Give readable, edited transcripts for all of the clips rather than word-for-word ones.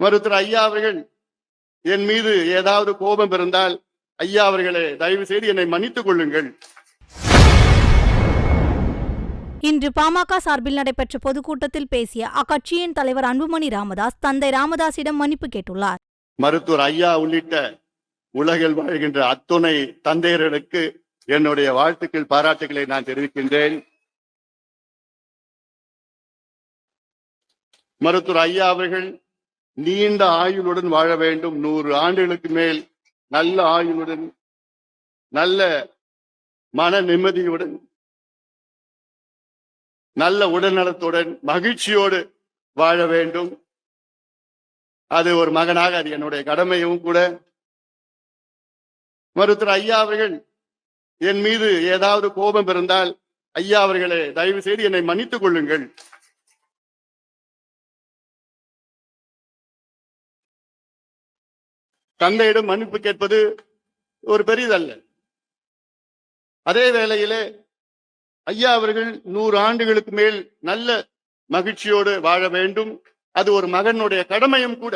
மருத்துவர் ஐயா அவர்கள் என் மீது ஏதாவது கோபம் இருந்தால் ஐயா அவர்களே தயவு செய்து என்னை மன்னித்துக் கொள்ளுங்கள். இன்று பாமக சார்பில் நடைபெற்ற பொதுக்கூட்டத்தில் பேசிய அக்கட்சியின் தலைவர் அன்புமணி ராமதாஸ் தந்தை ராமதாசிடம் மன்னிப்பு கேட்டுள்ளார். மருத்துவர் ஐயா உள்ளிட்ட உலகில் வாழ்கின்ற அத்துணை தந்தையர்களுக்கு என்னுடைய வாழ்த்துக்கள், பாராட்டுகளை நான் தெரிவிக்கின்றேன். மருத்துவர் ஐயா அவர்கள் நீண்ட ஆயுளுடன் வாழ வேண்டும். 100 ஆண்டுகளுக்கு மேல் நல்ல ஆயுளுடன், நல்ல மன நிம்மதியுடன், நல்ல உடல்நலத்துடன், மகிழ்ச்சியோடு வாழ வேண்டும். அது ஒரு மகனாக அது என்னுடைய கடமையும் கூட. மருத்துவர் ஐயா அவர்கள் என் மீது ஏதாவது கோபம் இருந்தால் ஐயா அவர்களே தயவு செய்து என்னை மன்னித்துக் கொள்ளுங்கள். தந்தையிடம் மன்னிப்பு கேட்பது ஒரு பெரிதல்ல. அதே வேளையிலே ஐயா அவர்கள் 100 ஆண்டுகளுக்கு மேல் நல்ல மகிழ்ச்சியோடு வாழ வேண்டும். அது ஒரு மகனுடைய கடமையும் கூட.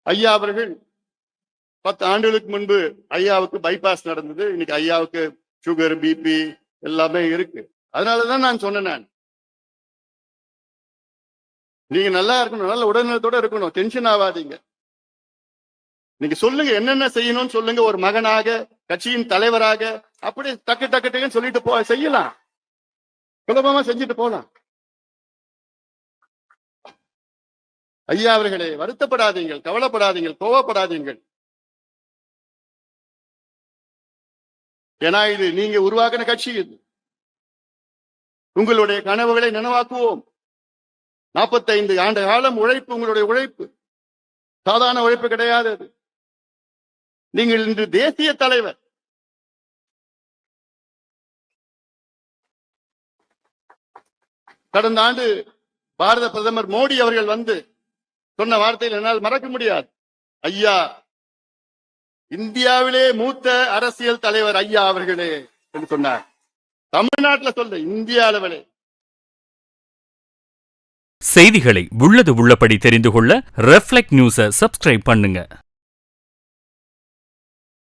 ஐயா அவர்கள் 10 ஆண்டுகளுக்கு முன்பு ஐயாவுக்கு பைபாஸ் நடந்தது. இன்னைக்கு ஐயாவுக்கு சுகர், பிபி எல்லாமே இருக்கு. அதனாலதான் நான் சொன்னேன், நீங்க நல்லா இருக்கணும், நல்ல உடல்நலத்தோட இருக்கணும், டென்ஷன் ஆகாதீங்க. நீங்க சொல்லுங்க, என்னென்ன செய்யணும்னு சொல்லுங்க. ஒரு மகனாக, கட்சியின் தலைவராக அப்படி டக்கு டக்கு டக்குன்னு சொல்லிட்டு செய்யலாம், சுலபமா செஞ்சுட்டு போலாம். ஐயா அவர்களே வருத்தப்படாதீங்கள், கவலைப்படாதீங்கள், கோவப்படாதீங்கள். ஏன்னா இது நீங்க உருவாக்கின கட்சி. இது உங்களுடைய கனவுகளை நனவாக்குவோம். 45 ஆண்டு காலம் உழைப்பு, உங்களுடைய உழைப்பு சாதாரண உழைப்பு கிடையாது. நீங்கள் இன்று தேசிய தலைவர். கடந்த ஆண்டு பாரத பிரதமர் மோடி அவர்கள் வந்து சொன்ன வார்த்தையில் என்னால் மறக்க முடியாது. ஐயா, இந்தியாவிலே மூத்த அரசியல் தலைவர் ஐயா அவர்களே என்று சொன்னார். தமிழ்நாட்டில் சொல்ல, இந்திய அளவிலே. செய்திகளை உள்ளது உள்ளபடி தெரிந்து கொள்ள ரெஃப்ளெக்ட் நியூஸை சப்ஸ்கிரைப் பண்ணுங்க.